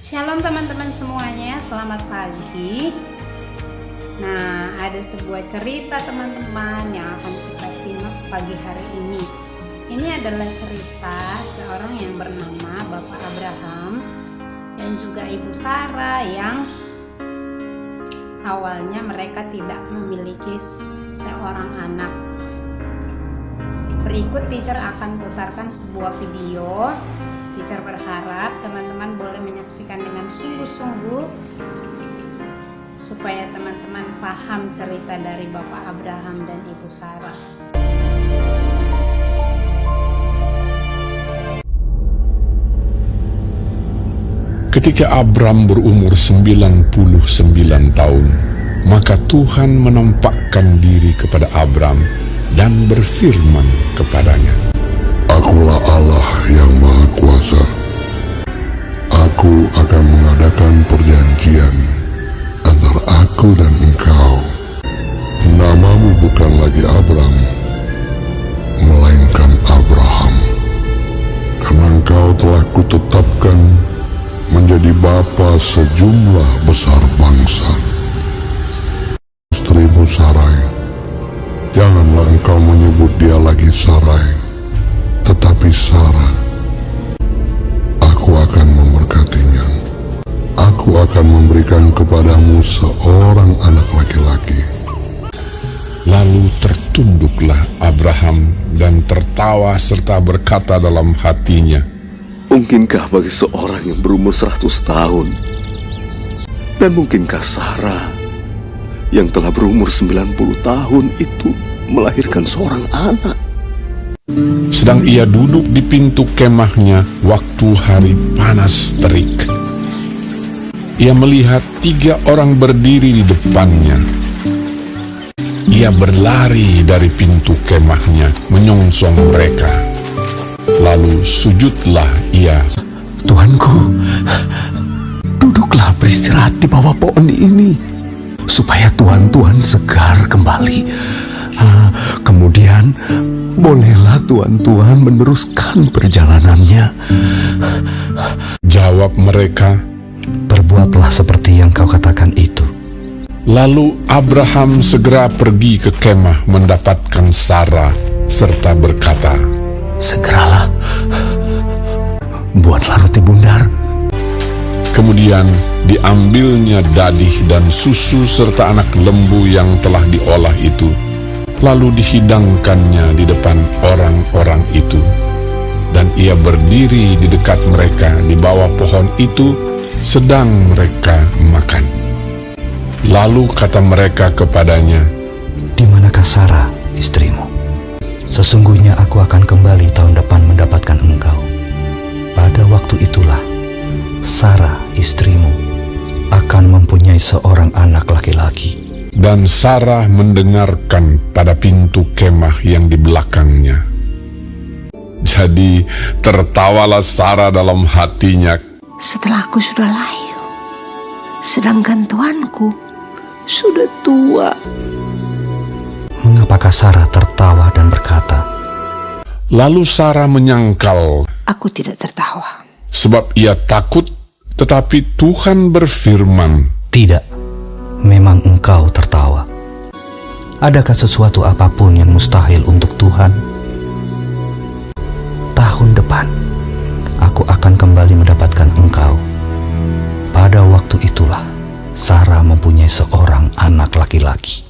Shalom teman-teman semuanya, selamat pagi. Nah, ada sebuah cerita teman-teman yang akan kita simak pagi hari ini. Ini adalah cerita seorang yang bernama Bapak Abraham dan juga Ibu Sarah yang awalnya mereka tidak memiliki seorang anak. Berikut teacher akan putarkan sebuah video. Teacher berharap teman-teman boleh menyaksikan dengan sungguh-sungguh supaya teman-teman paham cerita dari Bapak Abraham dan Ibu Sarah. Ketika Abram berumur 99 tahun, maka Tuhan menampakkan diri kepada Abram dan berfirman kepadanya, Akulah Allah yang Maha Kuasa. Aku akan mengadakan perjanjian antara aku dan engkau. Namamu bukan lagi Abram, melainkan Abraham. Karena engkau telah kutetapkan menjadi bapa sejumlah besar bangsa. Istrimu Sarai, janganlah engkau menyebut dia lagi Sarai, tetapi Sarah. Aku akan memberkatinya. Aku akan memberikan kepadamu seorang anak laki-laki. Lalu tertunduklah Abraham dan tertawa serta berkata dalam hatinya, Mungkinkah bagi seorang yang berumur 100 tahun? Dan mungkinkah Sarah yang telah berumur 90 tahun itu melahirkan seorang anak? sedang ia duduk di pintu kemahnya waktu hari panas terik. Ia melihat 3 orang berdiri di depannya. Ia berlari dari pintu kemahnya menyongsong mereka. Lalu sujudlah ia. Tuanku, duduklah beristirahat di bawah pohon ini, supaya Tuhan segar kembali. Kemudian, bolehlah Tuhan meneruskan perjalanannya. Jawab mereka, Perbuatlah seperti yang kau katakan itu. Lalu Abraham segera pergi ke kemah mendapatkan Sarah serta berkata, Segeralah, buatlah roti bundar. Kemudian diambilnya dadih dan susu serta anak lembu yang telah diolah itu, lalu dihidangkannya di depan orang-orang itu. Dan ia berdiri di dekat mereka di bawah pohon itu, sedang mereka makan. Lalu kata mereka kepadanya, Di manakah Sarah, istrimu? Sesungguhnya aku akan kembali tahun depan mendapatkan engkau. Pada waktu itulah, Sarah, istrimu, akan mempunyai seorang anak laki-laki. dan Sarah mendengarkan pada pintu kemah yang di belakangnya. Jadi tertawalah Sarah dalam hatinya. Setelah aku sudah layu, sedangkan tuanku sudah tua. Mengapakah Sarah tertawa dan berkata, Lalu Sarah menyangkal, Aku tidak tertawa. sebab ia takut, tetapi Tuhan berfirman, Tidak, memang engkau tertawa. Adakah sesuatu apapun yang mustahil untuk Tuhan? Tahun depan, aku akan kembali mendapatkan engkau. Pada waktu itulah, Sarah mempunyai seorang anak laki-laki.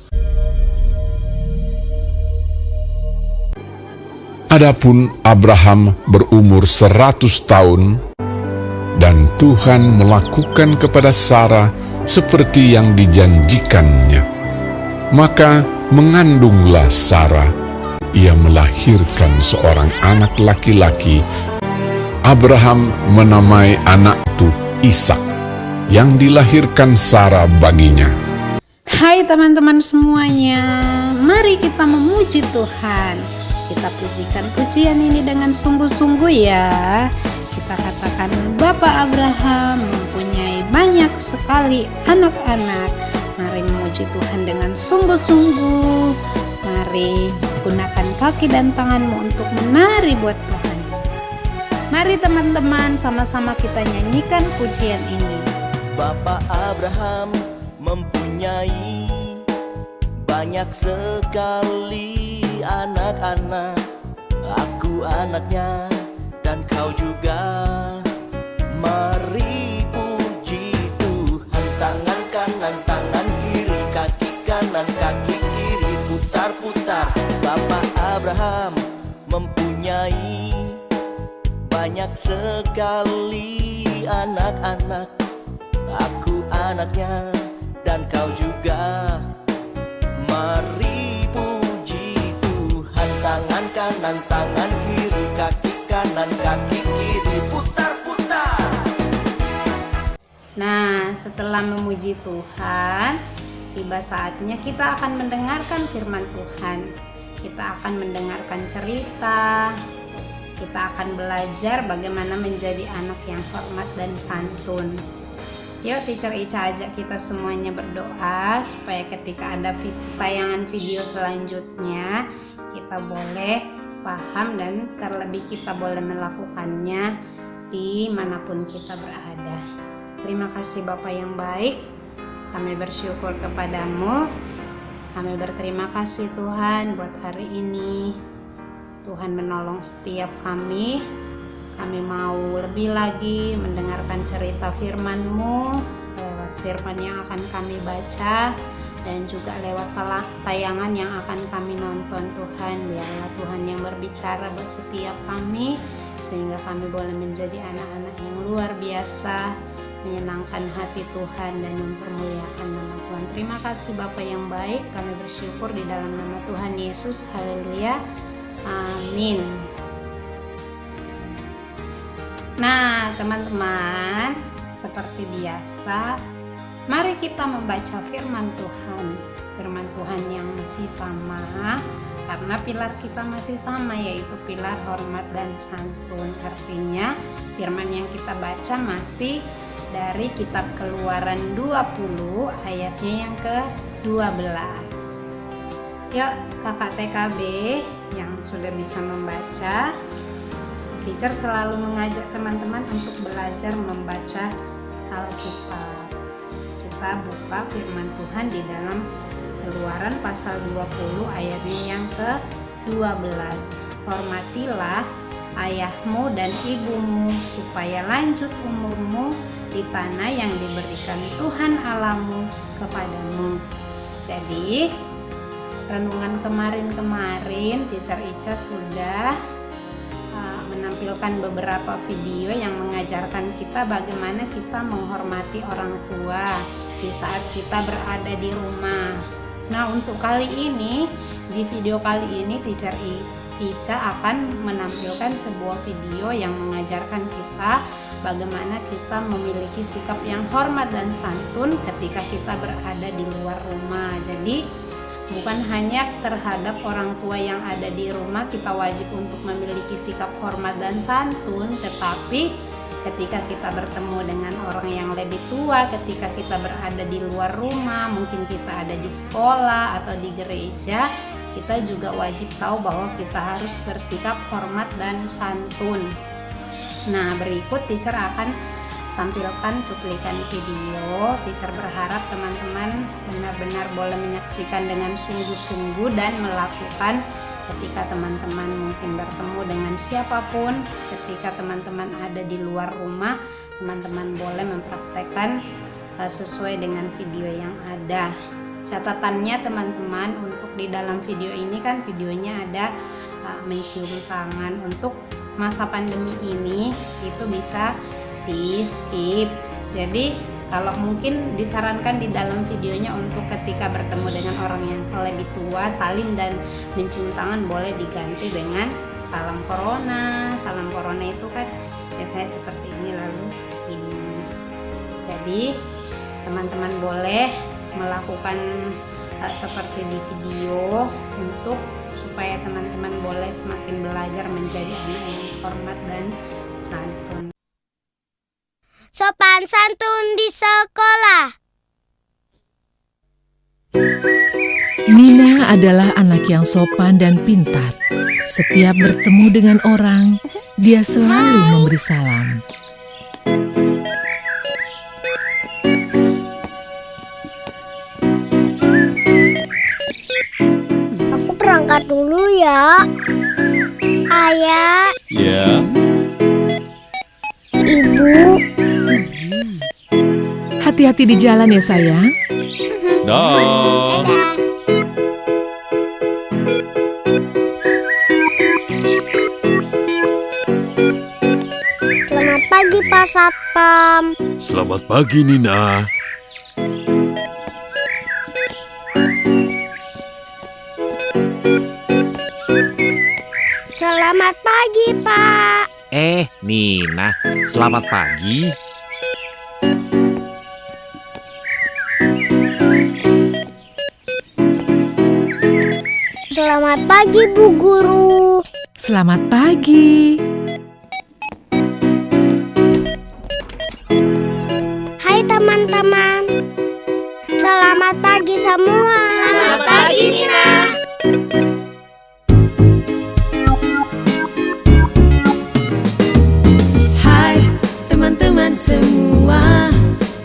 Adapun Abraham berumur 100 tahun, dan Tuhan melakukan kepada Sarah seperti yang dijanjikannya. Maka mengandunglah Sarah, ia melahirkan seorang anak laki-laki. Abraham menamai anak itu Ishak, yang dilahirkan Sarah baginya. Hai teman-teman semuanya, mari kita memuji Tuhan. Kita pujikan pujian ini dengan sungguh-sungguh ya. Kita katakan Bapak Abraham mempunyai banyak sekali anak-anak. Mari memuji Tuhan dengan sungguh-sungguh. Mari gunakan kaki dan tanganmu untuk menari buat Tuhan. Mari teman-teman sama-sama kita nyanyikan pujian ini. Bapak Abraham mempunyai banyak sekali anak-anak. Aku anaknya dan kau juga. Mari puji Tuhan. Tangan kanan, tangan kiri, kaki kanan, kaki kiri, putar-putar. Bapak Abraham mempunyai banyak sekali anak-anak. Aku anaknya dan kau juga. Mari puji Tuhan. Tangan kanan, tangan kiri, kaki kanan, kaki kiri, putar-putar. Nah, setelah memuji Tuhan, tiba saatnya kita akan mendengarkan firman Tuhan. Kita akan mendengarkan cerita. Kita akan belajar bagaimana menjadi anak yang hormat dan santun. Yuk, Teacher Ica ajak kita semuanya berdoa supaya ketika ada tayangan video selanjutnya kita boleh paham dan terlebih kita boleh melakukannya dimanapun kita berada. Terima kasih Bapa yang baik, kami bersyukur kepadamu. Kami berterima kasih Tuhan buat hari ini. Tuhan menolong setiap kami. Kami mau lebih lagi mendengarkan cerita firman-Mu lewat firman yang akan kami baca dan juga lewat tayangan yang akan kami nonton. Tuhan, biarlah Tuhan yang berbicara buat setiap kami sehingga kami boleh menjadi anak-anak yang luar biasa, menyenangkan hati Tuhan dan mempermuliakan nama Tuhan. Terima kasih Bapa yang baik, kami bersyukur di dalam nama Tuhan Yesus. Haleluya. Amin. Nah, teman-teman, seperti biasa, mari kita membaca firman Tuhan. Firman Tuhan yang masih sama, karena pilar kita masih sama, yaitu pilar hormat dan santun. Artinya, firman yang kita baca masih dari kitab Keluaran 20 ayatnya yang ke-12. Yuk, kakak TKB yang sudah bisa membaca, Teacher selalu mengajak teman-teman untuk belajar membaca Alkitab. Kita buka firman Tuhan di dalam Keluaran pasal 20 ayatnya yang ke-12. Hormatilah ayahmu dan ibumu supaya lanjut umurmu di tanah yang diberikan Tuhan Allahmu kepadamu. Jadi, renungan kemarin Teacher Ica sudah menampilkan beberapa video yang mengajarkan kita bagaimana kita menghormati orang tua di saat kita berada di rumah. Nah, untuk kali ini, di video kali ini Teacher Ica akan menampilkan sebuah video yang mengajarkan kita bagaimana kita memiliki sikap yang hormat dan santun ketika kita berada di luar rumah. Jadi, bukan hanya terhadap orang tua yang ada di rumah kita wajib untuk memiliki sikap hormat dan santun, tetapi ketika kita bertemu dengan orang yang lebih tua, ketika kita berada di luar rumah, mungkin kita ada di sekolah atau di gereja, kita juga wajib tahu bahwa kita harus bersikap hormat dan santun. Nah, berikut Teacher akan tampilkan cuplikan video. Teacher berharap teman-teman benar-benar boleh menyaksikan dengan sungguh-sungguh dan melakukan ketika teman-teman mungkin bertemu dengan siapapun, ketika teman-teman ada di luar rumah, teman-teman boleh mempraktekkan sesuai dengan video yang ada. Catatannya teman-teman, untuk di dalam video ini kan videonya ada mencium tangan. Untuk masa pandemi ini itu bisa di skip. Jadi kalau mungkin disarankan di dalam videonya untuk ketika bertemu dengan orang yang lebih tua, salim dan mencium tangan boleh diganti dengan salam corona. Salam corona itu kan biasanya seperti ini lalu ini. Jadi teman-teman boleh melakukan seperti di video untuk supaya teman-teman boleh semakin belajar menjadi anak yang hormat dan santun. Sopan santun di sekolah. Nina adalah anak yang sopan dan pintar. Setiap bertemu dengan orang, dia selalu memberi salam. Aku berangkat dulu ya. Ayah, Ya, Ibu. Hati-hati di jalan ya sayang. dah. Selamat pagi Pak Satpam. Selamat pagi, Nina. Selamat pagi Pak. Nina, selamat pagi. Selamat pagi Bu Guru. Selamat pagi. Hai teman-teman. Selamat pagi semua. Selamat pagi Nina. Hai teman-teman semua,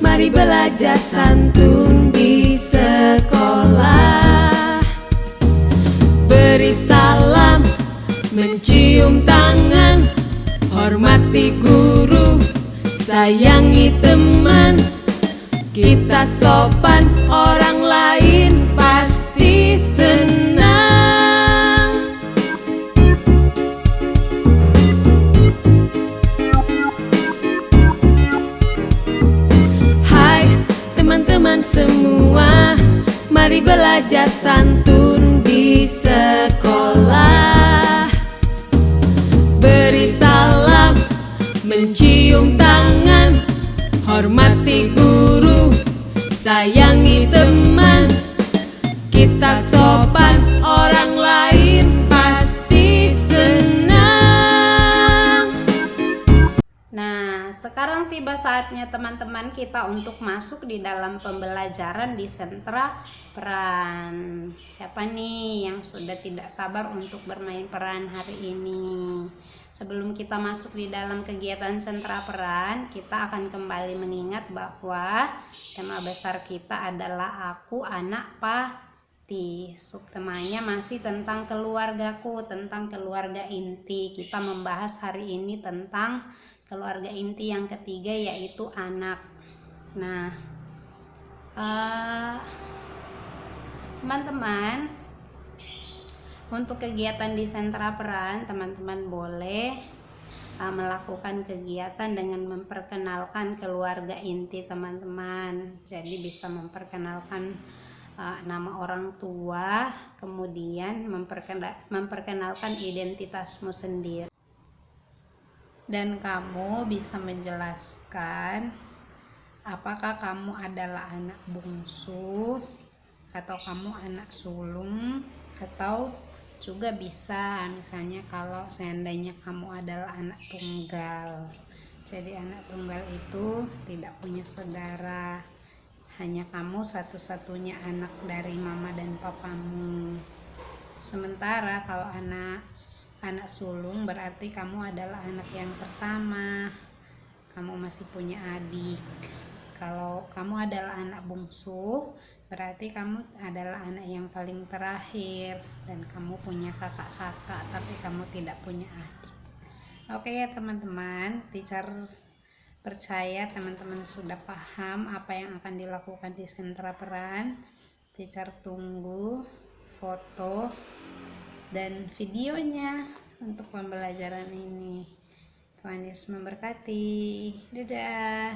mari belajar santun di sekolah. Beri salam, mencium tangan, hormati guru, sayangi teman. Kita sopan, orang lain pasti senang. Hai teman-teman semua, mari belajar santun di sekolah. Beri salam, mencium tangan, hormati guru, sayangi teman. Kita sopan, orang lain pasti senang. Nah, sekarang tiba saatnya teman-teman kita untuk masuk di dalam pembelajaran di sentra peran. Siapa nih yang sudah tidak sabar untuk bermain peran hari ini? Sebelum kita masuk di dalam kegiatan sentra peran, kita akan kembali mengingat bahwa tema besar kita adalah Aku Anak Pati. Subtemanya masih tentang keluargaku, tentang keluarga inti. Kita membahas hari ini tentang keluarga inti yang ketiga, yaitu anak. Nah, teman-teman, untuk kegiatan di sentra peran, teman-teman boleh melakukan kegiatan dengan memperkenalkan keluarga inti teman-teman. Jadi bisa memperkenalkan nama orang tua, kemudian memperkenalkan identitasmu sendiri. Dan kamu bisa menjelaskan apakah kamu adalah anak bungsu, atau kamu anak sulung, atau juga bisa misalnya kalau seandainya kamu adalah anak tunggal. Jadi anak tunggal itu tidak punya saudara, hanya kamu satu-satunya anak dari mama dan papamu. Sementara kalau anak sulung berarti kamu adalah anak yang pertama, kamu masih punya adik. Kalau kamu adalah anak bungsu, berarti kamu adalah anak yang paling terakhir, dan kamu punya kakak-kakak tapi kamu tidak punya adik. Oke ya teman-teman, teacher percaya teman-teman sudah paham apa yang akan dilakukan di sentra peran. Teacher tunggu foto dan videonya untuk pembelajaran ini. Tuhan Yesus memberkati. Dadah.